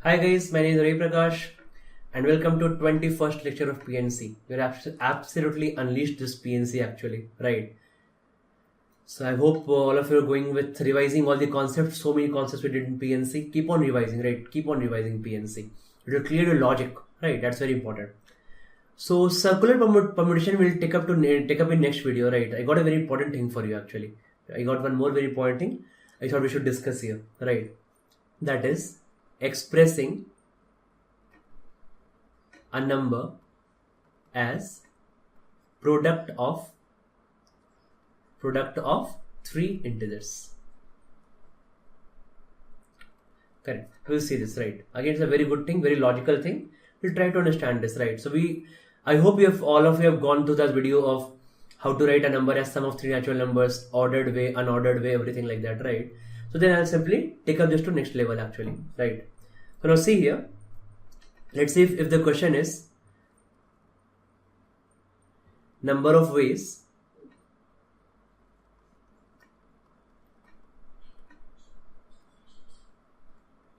Hi guys, my name is Ravi Prakash and welcome to 21st lecture of PNC. We're absolutely unleashed this PNC actually, right? So I hope all of you are going with revising all the concepts, so many concepts we did in PNC. Keep on revising, right? Keep on revising PNC. It will clear your logic, right? That's very important. So circular permutation will take up in next video, right? I got a very important thing for you actually. I got one more very important thing I thought we should discuss here, right? That is expressing a number as product of three integers. Correct. We'll see this, right? Again, it's a very good thing, very logical thing. We'll try to understand this, right? So I hope all of you have gone through that video of how to write a number as sum of three natural numbers, ordered way, unordered way, everything like that, right? So then I'll simply take up this to next level actually, right? So now see here, let's see if the question is number of ways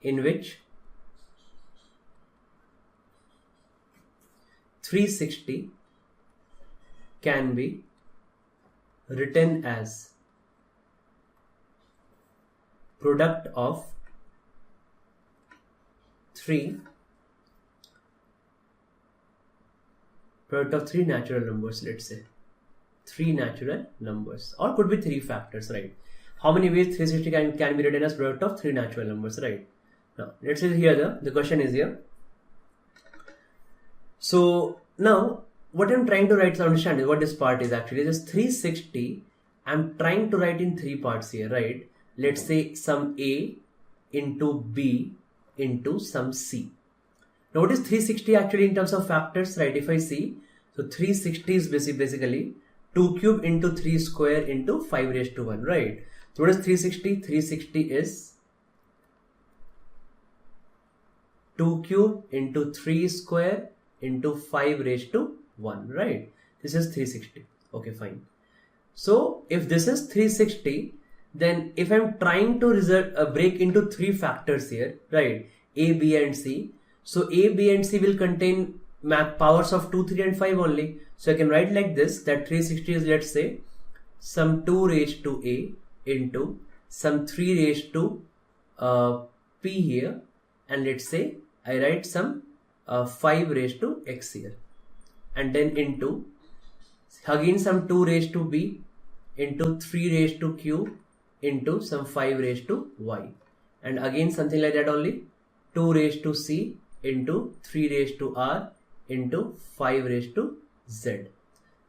in which 360 can be written as product of three natural numbers, let's say three natural numbers, or could be three factors, right? How many ways 360 can be written as product of three natural numbers, right? Now let's say here the question is here. So now what I'm trying to write to understand is what this part is actually. This 360 I'm trying to write in three parts here, right? Let's say some A into B into some C. Now what is 360 actually in terms of factors, right? If I see, so 360 is basically 2 cube into 3 square into 5 raised to 1, right? So what is 360? 360 is 2 cube into 3 square into 5 raised to 1, right? This is 360. Okay, fine. So if this is 360, then if I'm trying to break into three factors here, right? A, B and C. So A, B and C will contain powers of 2, 3 and 5 only. So I can write like this, that 360 is, let's say, some 2 raised to A into some 3 raised to P here, and let's say I write some 5 raised to X here, and then into again some 2 raised to B into 3 raised to Q into some 5 raised to Y, and again something like that only, 2 raised to C into 3 raised to R into 5 raised to Z,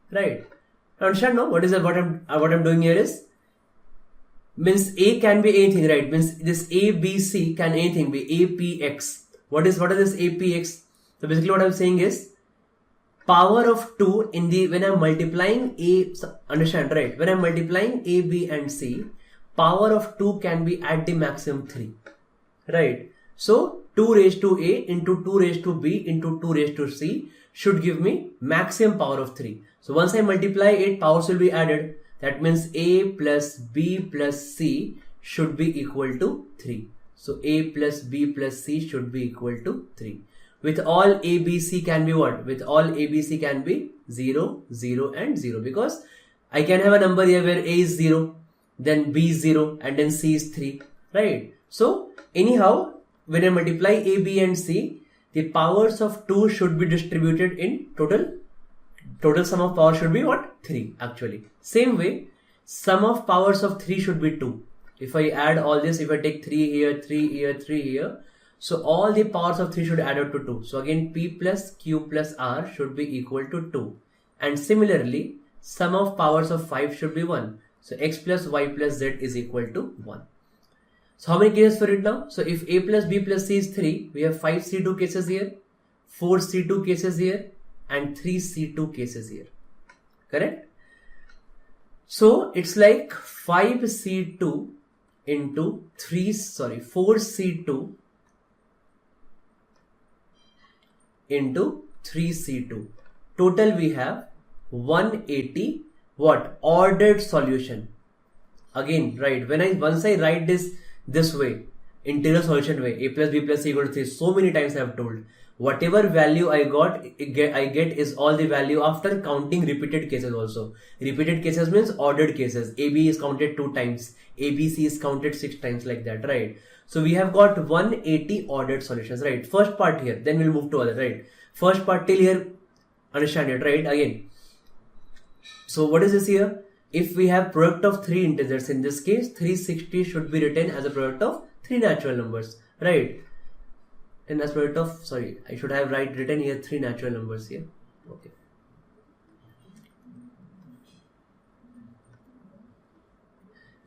right? Now understand now what I'm doing here is, means A can be anything, right? Means this A, B, C can anything be A, P, X. What is this A, P, X? So basically what I'm saying is power of 2 in the, when I'm multiplying A, understand, right? When I'm multiplying A, B and C, power of 2 can be at the maximum 3, right? So 2 raised to A into 2 raised to B into 2 raised to C should give me maximum power of 3. So once I multiply it, powers will be added. That means A plus B plus C should be equal to 3. So A plus B plus C should be equal to 3. With all A, B, C can be what? With all A, B, C can be 0, 0 and 0, because I can have a number here where A is 0, then B is 0 and then C is 3, right? So anyhow, when I multiply A, B and C, the powers of 2 should be distributed in total sum of power should be what? 3 actually. Same way, sum of powers of 3 should be 2. If I add all this, if I take 3 here, 3 here, 3 here, so all the powers of 3 should add up to 2. So again, P plus Q plus R should be equal to 2. And similarly, sum of powers of 5 should be 1. So X plus Y plus Z is equal to 1. So how many cases for it now? So if A plus B plus C is 3, we have 5 C2 cases here, 4 C2 cases here, and 3 C2 cases here. Correct? So it's like 5 C2 into 4 C2 into 3 C2. Total we have 180 what? Ordered solution. Again, right, once I write this way, integral solution way, a plus b plus c equal to 3. So many times I have told. Whatever value I get is all the value after counting repeated cases also. Repeated cases means ordered cases. AB is counted 2 times. ABC is counted 6 times, like that, right? So we have got 180 ordered solutions, right? First part here, then we'll move to other, right? First part till here, understand it, right? Again. So what is this here? If we have product of 3 integers, in this case, 360 should be written as a product of 3 natural numbers, right? And as product of, sorry, I should have written here 3 natural numbers here. Okay.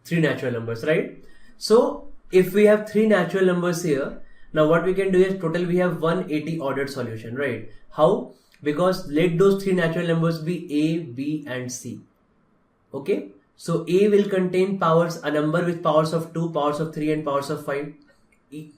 Three natural numbers, right? So if we have 3 natural numbers here, now what we can do is total we have 180 ordered solution, right? How? Because let those 3 natural numbers be A, B and C. Okay. So A will contain powers, a number with powers of 2, powers of 3 and powers of 5.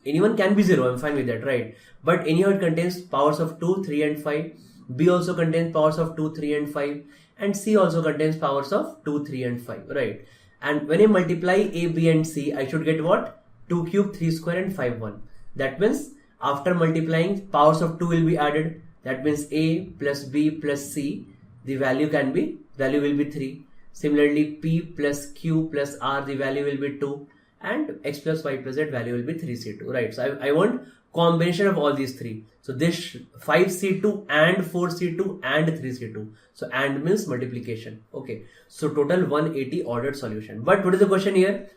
Anyone can be 0, I'm fine with that, right? But anyhow it contains powers of 2, 3 and 5. B also contains powers of 2, 3 and 5. And C also contains powers of 2, 3 and 5, right? And when I multiply A, B and C, I should get what? 2 cube, 3 square and 5, 1. That means after multiplying, powers of 2 will be added. That means A plus B plus C, the value will be 3. Similarly, P plus Q plus R, the value will be 2. And X plus Y plus Z value will be 3C2, right? So I want combination of all these 3. So this 5C2 and 4C2 and 3C2. So and means multiplication. Okay. So total 180 ordered solution. But what is the question here?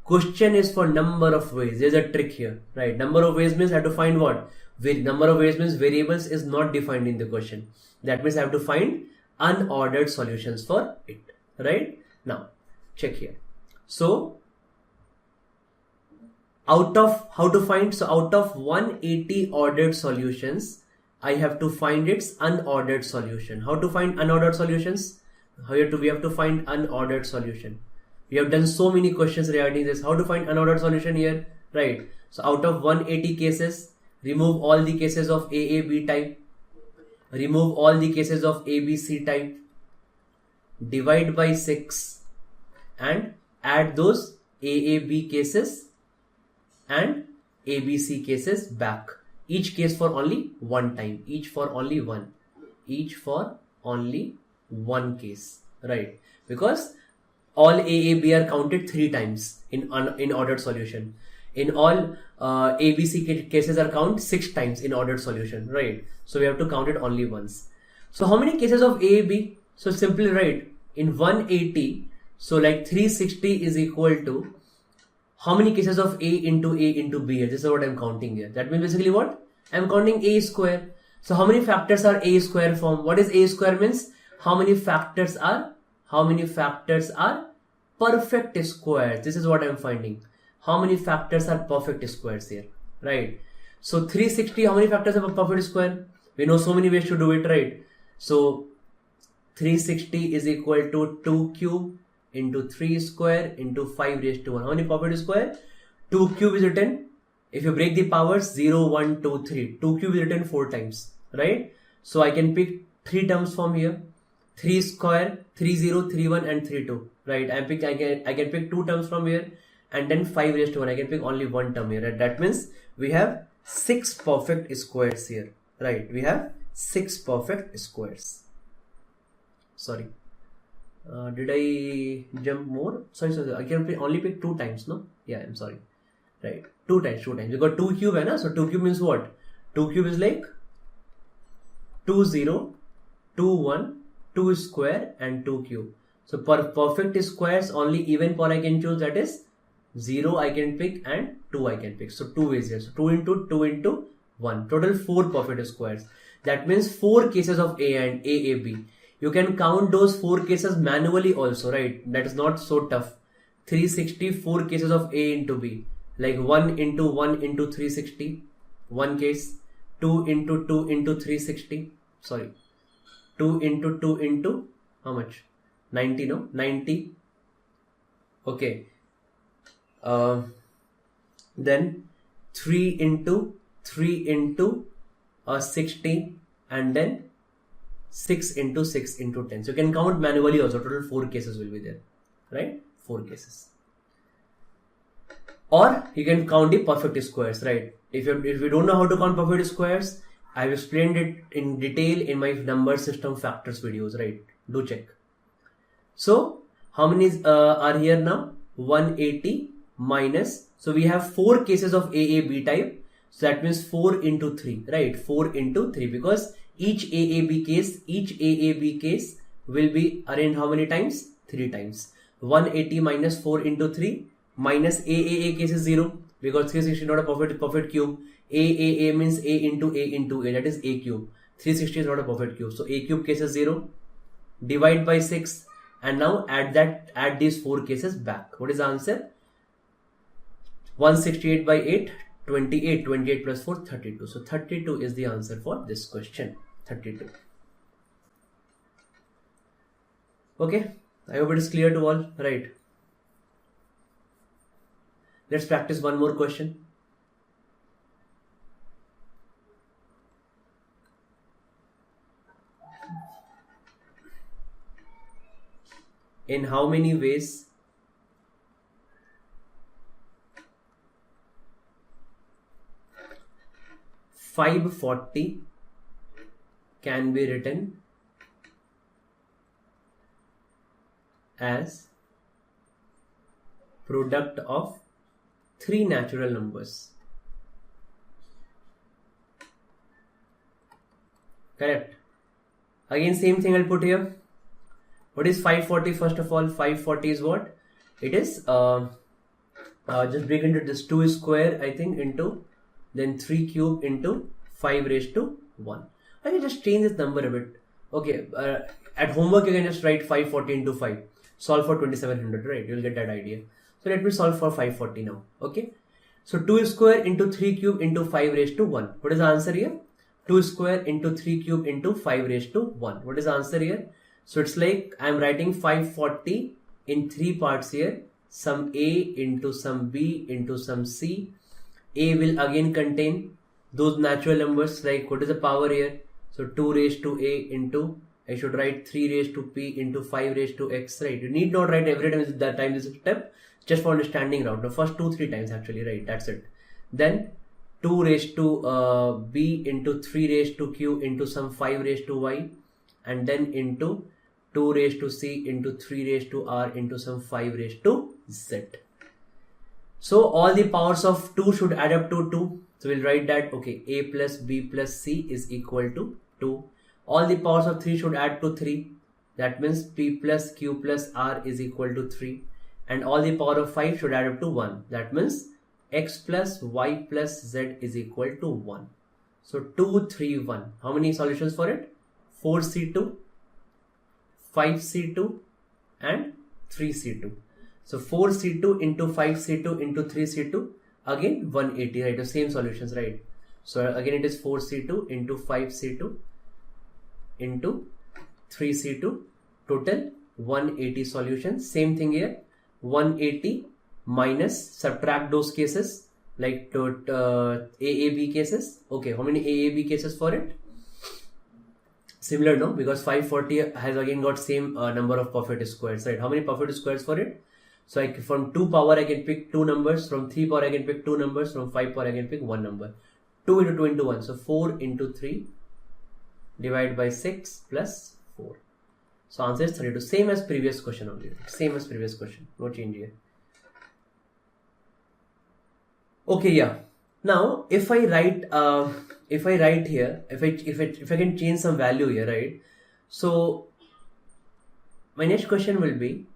Question is for number of ways. There's a trick here, right? Number of ways means I have to find what? Number of ways means variables is not defined in the question. That means I have to find unordered solutions for it, right? Now check here. So out of 180 ordered solutions, I have to find its unordered solution. How to find unordered solutions? We have to find unordered solution. We have done so many questions regarding this. How to find unordered solution here, right? So out of 180 cases, remove all the cases of AAB type, remove all the cases of ABC type, divide by 6 and add those AAB cases and ABC cases back. Each case for only one time. Each for only one case, right? Because all AAB are counted 3 times in ordered solution. In all ABC cases are counted 6 times in ordered solution, right? So we have to count it only once. So how many cases of AAB? So simply write in 180. So like 360 is equal to how many cases of A into B here? This is what I'm counting here. That means basically what? I'm counting A square. So how many factors are A square form? What is A square means? How many factors are perfect squares? This is what I'm finding. How many factors are perfect squares here, right? So 360, how many factors are perfect square? We know so many ways to do it, right? So 360 is equal to 2 cube into 3 square into 5 raised to 1. How many perfect square? 2 cube is written, if you break the powers, 0, 1, 2, 3. 2 cube is written 4 times, right? So I can pick 3 terms from here. 3 square, 3, 0, 3, 1 and 3, 2, right? I can pick 2 terms from here and then 5 raised to 1. I can pick only 1 term here, right? That means we have 6 perfect squares here, right? We have 6 perfect squares. Sorry. Did I jump more? Sorry. I can only pick 2 times, no? Yeah, I'm sorry. Right. 2 times. We got 2 cube, hai na? So 2 cube means what? 2 cube is like 2, 0, 2, 1, 2 square and 2 cube. So for perfect squares, only even pair I can choose, that is 0 I can pick and 2 I can pick. So 2 is here. So 2 into 1. Total 4 perfect squares. That means 4 cases of A and AAB. You can count those 4 cases manually also, right? That is not so tough. 360, 4 cases of A into B. Like 1 into 360. 1 case. 2 into 360. Sorry. 2 into how much? 90, no? 90. Okay. Then 3 into 60 and then 6 into 6 into 10. So you can count manually also. Total 4 cases will be there, right? 4 cases. Or you can count the perfect squares, right? If you don't know how to count perfect squares, I've explained it in detail in my number system factors videos, right? Do check. So how many are here now? 180 minus, so we have 4 cases of AAB type, so that means 4 into 3, right? 4 into 3, because each AAB case will be arranged how many times? 3 times. 180 minus 4 into 3 minus AAA case is 0, because 360 is not a perfect cube. AAA means A into A, that is A cube. 360 is not a perfect cube, so A cube case is 0. Divide by 6, and now add these 4 cases back. What is the answer? 168 by 8, 28. 28 plus 4, 32. So 32 is the answer for this question. 32. Okay, I hope it is clear to all, right? Let's practice one more question. In how many ways $540 can be written as product of 3 natural numbers? Correct. Again, same thing I'll put here. What is 540? First of all, 540 is what? It is just break into this 2 square, I think, into then 3 cube into 5 raised to 1. I can just change this number a bit. Okay, at homework you can just write 540 into 5. Solve for 2700, right? You'll get that idea. So let me solve for 540 now. Okay. So 2 square into 3 cube into 5 raised to 1. What is the answer here? 2 square into 3 cube into 5 raised to 1. What is the answer here? So it's like I'm writing 540 in 3 parts here. Some A into some B into some C. A will again contain those natural numbers, like what is the power here? So 2 raised to A into, I should write 3 raised to P into 5 raised to X, right? You need not write every time this step, just for understanding route. The first 2-3 times actually, right? That's it. Then 2 raised to B into 3 raised to Q into some 5 raised to Y, and then into 2 raised to C into 3 raised to R into some 5 raised to Z. So all the powers of 2 should add up to 2. So we'll write that, okay, A plus B plus C is equal to 2. All the powers of 3 should add to 3. That means P plus Q plus R is equal to 3. And all the power of 5 should add up to 1. That means X plus Y plus Z is equal to 1. So 2, 3, 1. How many solutions for it? 4C2, 5C2 and 3C2. So 4C2 into 5C2 into 3C2, again 180, right? The same solutions, right? So again it is 4C2 into 5C2 into 3C2, total 180 solutions. Same thing here, 180 minus, subtract those cases, like AAB cases. Okay, how many AAB cases for it? Similar, no? Because 540 has again got same number of perfect squares, right? How many perfect squares for it? So from 2 power I can pick 2 numbers, from 3 power I can pick 2 numbers, from 5 power I can pick 1 number. 2 into 2 into 1, so 4 into 3 divided by 6 plus 4. So answer is 32. Same as previous question only. Same as previous question. No change here. Okay, yeah. Now if I write here, if I can change some value here, right? So my next question will be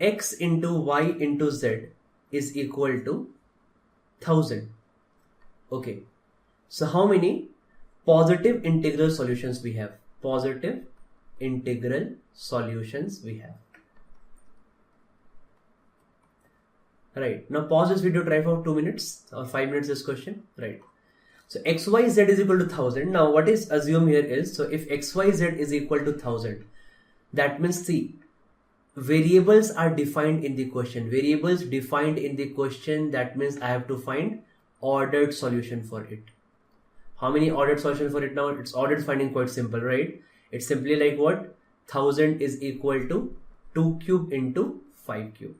X into Y into Z is equal to 1000. Okay. So how many positive integral solutions we have? Positive integral solutions we have. Right. Now pause this video, try for 2 minutes or 5 minutes this question. Right. So XYZ is equal to 1000. Now what is assumed here is, so if XYZ is equal to 1000, that means see, variables are defined in the question. Variables defined in the question, that means I have to find ordered solution for it. How many ordered solution for it now? It's ordered finding quite simple, right? It's simply like what? 1000 is equal to 2 cube into 5 cube.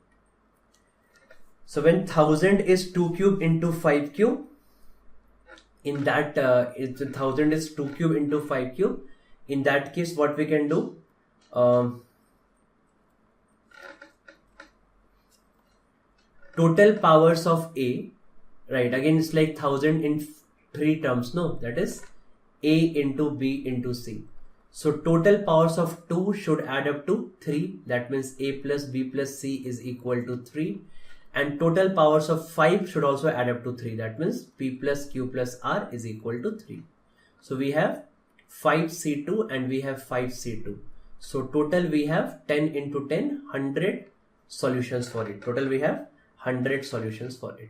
So when 1000 is 2 cube into 5 cube, in that 1000 is 2 cube into 5 cube, in that case what we can do, total powers of A, right, again it's like 1000 in 3 terms, no, that is A into B into C. So total powers of 2 should add up to 3, that means A plus B plus C is equal to 3, and total powers of 5 should also add up to 3, that means P plus Q plus R is equal to 3. So we have 5C2 and we have 5C2. So total we have 10 into 10, 100 solutions for it. Total we have 100 solutions for it.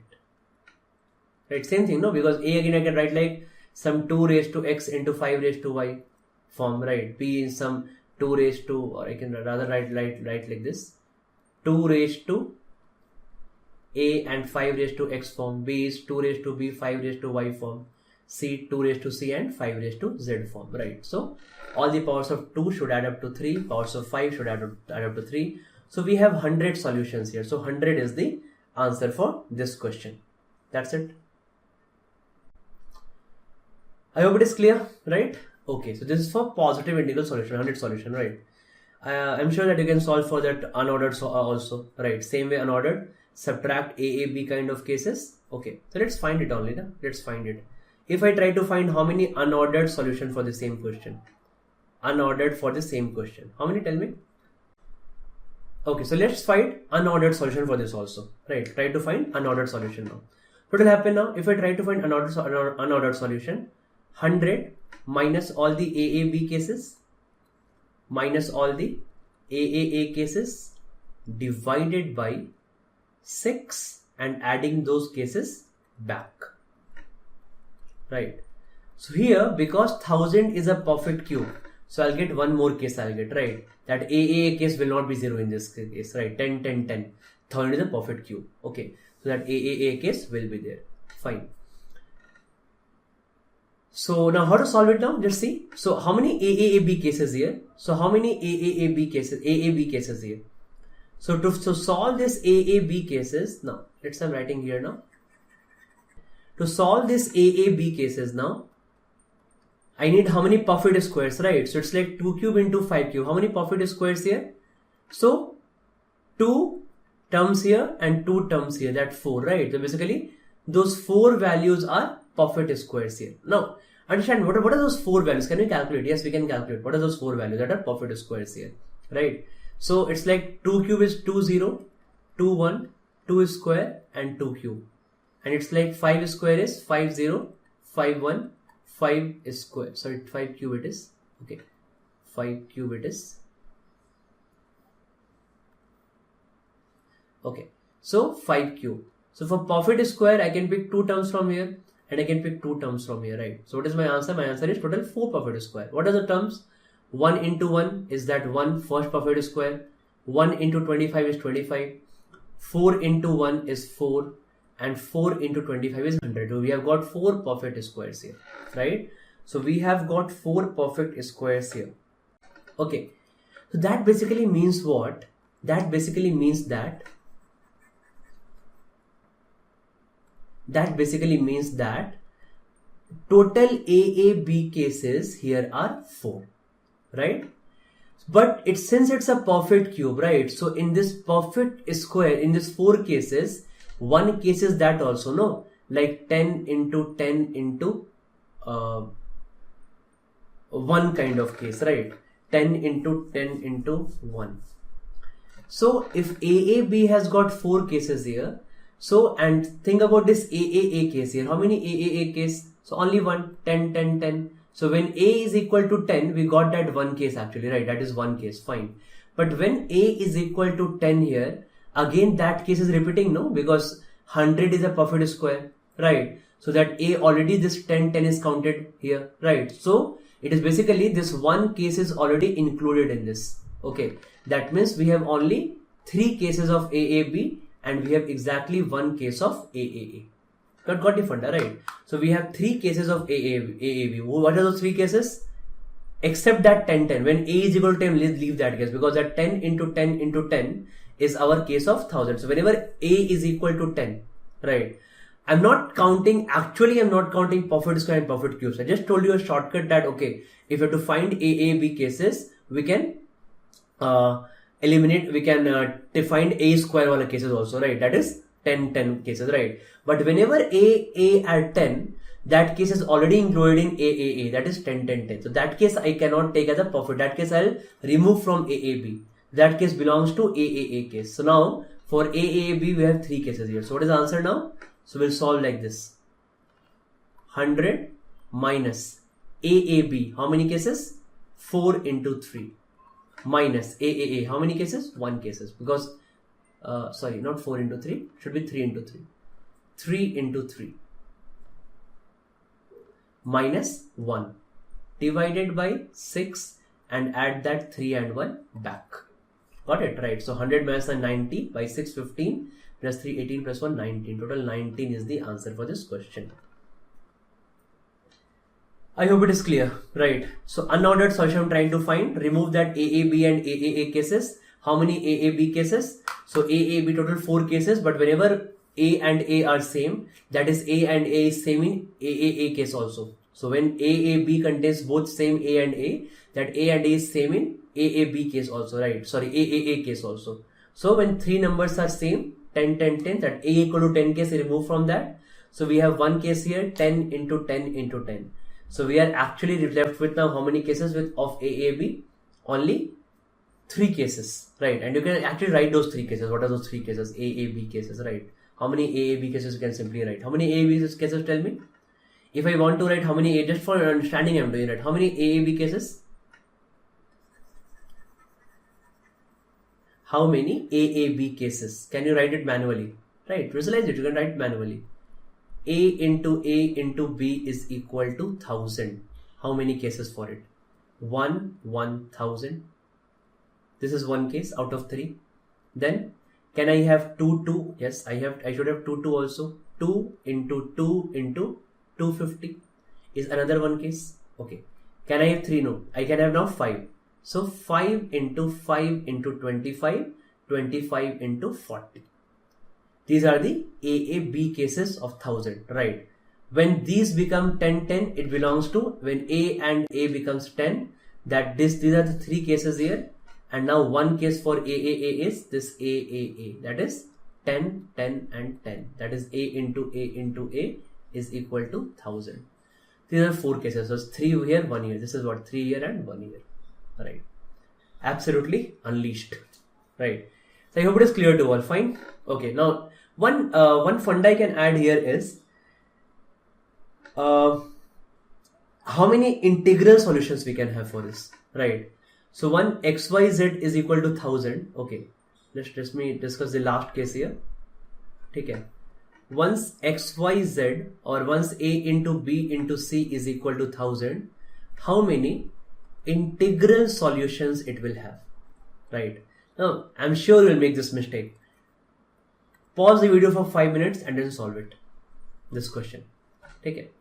Right, same thing, no, because A again I can write like some 2 raised to x into 5 raised to y form, right? B is some 2 raised to, or I can rather write like this, 2 raised to A and 5 raised to x form. B is 2 raised to B, 5 raised to y form. C 2 raised to C and 5 raised to Z form, right? So all the powers of 2 should add up to 3, powers of 5 should add up to 3. So we have 100 solutions here. So 100 is the answer for this question. That's it. I hope it is clear, right? Okay, so this is for positive integral solution, 100 solution, right? I'm sure that you can solve for that unordered also, right? Same way unordered, subtract AAB kind of cases. Okay, so let's find it only, no? Let's find it. If I try to find how many unordered solution for the same question, unordered for the same question, how many, tell me? Okay, so let's find unordered solution for this also, right? Try to find unordered solution now. What will happen now? If I try to find unordered solution, 100 minus all the AAB cases minus all the AAA cases divided by 6 and adding those cases back, right? So here, because 1000 is a perfect cube, so I'll get one more case, I'll get, right? That AAA case will not be 0 in this case, right? 10, 10, 10. 1000 is a perfect cube. Okay, so that AAA case will be there. Fine. So now how to solve it now? Just see. So how many AAB cases here? So how many AAB cases here? So to solve this AAB cases, now let's I'm writing here now. To solve this AAB cases now, I need how many perfect squares, right? So it's like 2 cube into 5 cube. How many perfect squares here? So 2 terms here and 2 terms here, that 4, right? So basically those 4 values are perfect squares here. Now understand what are those 4 values? Can we calculate? Yes, we can calculate. What are those 4 values that are perfect squares here, right? So it's like 2 cube is 2 0, 2 1, 2 square and 2 cube. And it's like 5 square is 5 0, 5 1, 5 is square. Sorry, 5 cube it is. Okay, 5 cube it is. Okay, so 5 cube. So for perfect square, I can pick 2 terms from here and I can pick 2 terms from here, right? So what is my answer? My answer is total 4 perfect square. What are the terms? 1 into 1 is that 1 first perfect square. 1 into 25 is 25. 4 into 1 is 4. And 4 into 25 is 100. So we have got 4 perfect squares here, right? So we have got 4 perfect squares here. Okay. So that basically means what? That basically means that total AAB cases here are 4, right? But since it's a perfect cube, right? So in this perfect square, in this 4 cases, one case is that also, no? Like 10 into 10 into 1 kind of case, right? 10 into 10 into 1. So if AAB has got 4 cases here, so and think about this AAA case here. How many AAA case? So only one, 10, 10, 10. So when A is equal to 10, we got that one case actually, right? That is one case, fine. But when A is equal to 10 here, again that case is repeating, no? Because 100 is a perfect square, right? So that A already this 10, 10 is counted here, right? So it is basically this one case is already included in this. Okay, that means we have only 3 cases of AAB and we have exactly 1 case of AAA. Got the funda, right? So we have 3 cases of AAB. What are those 3 cases? except that 10 10. When a is equal to 10, let's leave that case, because that 10 into 10 into 10 is our case of 1000. So whenever a is equal to 10, right, I'm not counting perfect square and perfect cubes. I just told you a shortcut that, okay, if you have to find a, b cases, we can eliminate, we can define a square wala cases also, right? That is 10 10 cases, right? But whenever a at 10, that case is already included in a, that is 10 10 10. So that case I cannot take as a perfect. That case I'll remove from AAB. That case belongs to AAA case. So now for AAB we have 3 cases here. So what is the answer now? So we'll solve like this. 100 minus AAB. How many cases? 4 into 3. Minus AAA. How many cases? 1 cases. Because, sorry, not 4 into 3. Should be 3 into 3. 3 into 3. Minus 1. Divided by 6 and add that 3 and 1 back. Got it? Right. So 100 minus 90 by 6, 15. Plus 3, 18 plus 1, 19. Total 19 is the answer for this question. I hope it is clear, right? So unordered solution I'm trying to find. Remove that AAB and AAA cases. How many AAB cases? So AAB total 4 cases, but whenever A and A are same, that is A and A is same in AAA case also. So when AAB contains both same A and A, that A and A is same in AAB case also, right? Sorry, AAA case also. So when 3 numbers are same, 10, 10, 10, that A equal to 10 case, remove from that. So we have one case here, 10 into 10 into 10. So we are actually left with now how many cases of AAB? Only 3 cases, right? And you can actually write those 3 cases. What are those 3 cases? AAB cases, right? How many AAB cases you can simply write? How many AAB cases, tell me? If I want to write how many, just for understanding I'm doing it, how many AAB cases? How many AAB cases? Can you write it manually? Right, visualize it, you can write manually. A into B is equal to 1000. How many cases for it? 1000. This is one case out of 3. Then can I have 2? Yes, I should have 2 also. 2 into 250 is another one case. Okay. Can I have 3? No. I can have now 5. So 5 into 5 into 25, 25 into 40. These are the AAB cases of 1000, right? When these become 10, 10, it belongs to when A and A becomes 10. These are the 3 cases here. And now one case for AAA is this AAA. That is 10, 10 and 10. That is A into A is equal to 1000. These are 4 cases. So it's 3 here, 1 here. This is what? 3 here and 1 here. Right. Absolutely unleashed. Right. So I hope it is clear to all. Fine. Okay. Now one funda I can add here is how many integral solutions we can have for this. Right. So one xyz is equal to 1000. Okay. Let me discuss the last case here. Okay. Once xyz or once a into b into c is equal to 1000, how many integral solutions it will have, right? Now I'm sure you'll make this mistake. Pause the video for 5 minutes and then solve it, this question. Take it.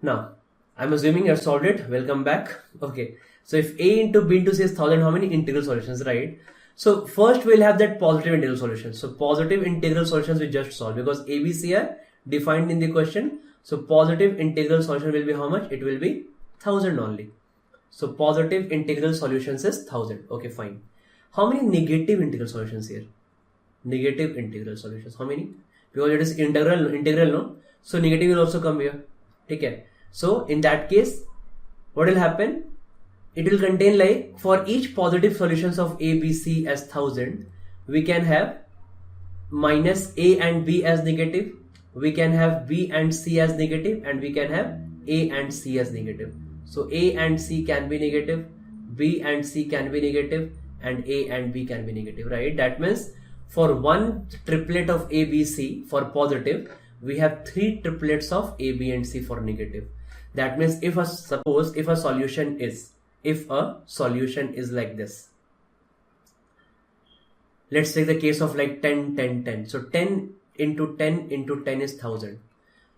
Now I'm assuming you have solved it. Welcome back. Okay, so if a into b into c is 1000, how many integral solutions, right? So first we'll have that positive integral solution. So positive integral solutions we just solved because a, b, c are defined in the question. So positive integral solution will be how much? It will be 1000 only. So positive integral solutions is 1000. Okay, fine. How many negative integral solutions here? Negative integral solutions. How many? Because it is integral, no? So negative will also come here. Okay. So in that case, what will happen? It will contain like for each positive solutions of A, B, C as 1000, we can have minus A and B as negative. We can have B and C as negative, and we can have A and C as negative. So A and C can be negative, B and C can be negative, and A and B can be negative, right? That means for one triplet of A, B, C for positive, we have 3 triplets of A, B and C for negative. That means if a solution is like this, let's take the case of like 10, 10, 10. So 10 into 10 into 10 is 1000.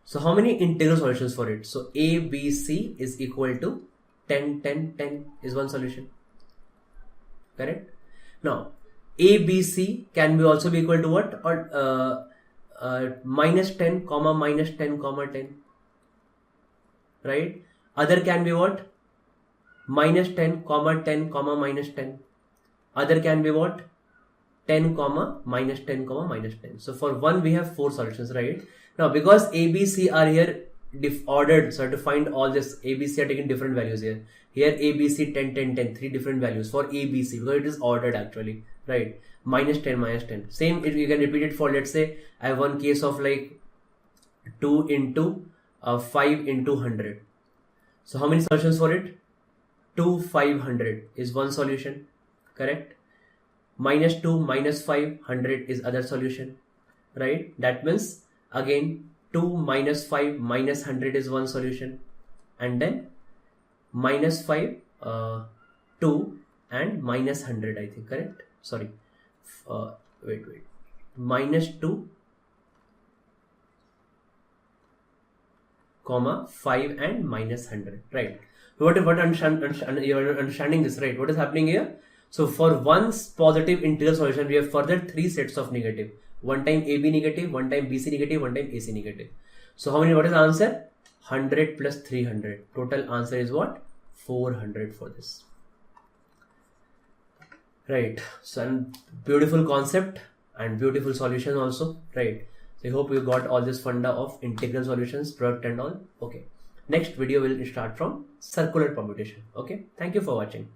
So how many integral solutions for it? So A, B, C is equal to 10, 10, 10 is one solution. Correct? Now, ABC can be also be equal to what? Or minus 10, comma minus 10, comma 10. Right? Other can be what? Minus 10, comma 10, comma minus 10. Other can be what? 10, comma minus 10, comma minus 10. So for one we have 4 solutions, right? Now because A, B, C are here ordered, so to find all this, A, B, C are taking different values here. Here A, B, C 10, 10, 10, 3 different values for A, B, C because it is ordered actually, right? Minus 10, minus 10. Same if you can repeat it for, let's say I have one case of like 2 into 5 into 100. So how many solutions for it? 2, 500 is one solution, correct? Minus 2, minus 5, 100 is other solution, right? That means again 2 minus 5 minus 100 is one solution, and then minus 5, 2 and minus 100, I think, correct? Sorry, wait, minus 2, comma 5 and minus 100, right? What you're understanding this, right? What is happening here? So for one positive integral solution, we have further 3 sets of negative. One time AB negative, one time BC negative, one time AC negative. So how many, what is the answer? 100 plus 300. Total answer is what? 400 for this. Right. So beautiful concept and beautiful solution also. Right. So I hope you got all this funda of integral solutions, product and all. Okay. Next video will start from circular permutation. Okay. Thank you for watching.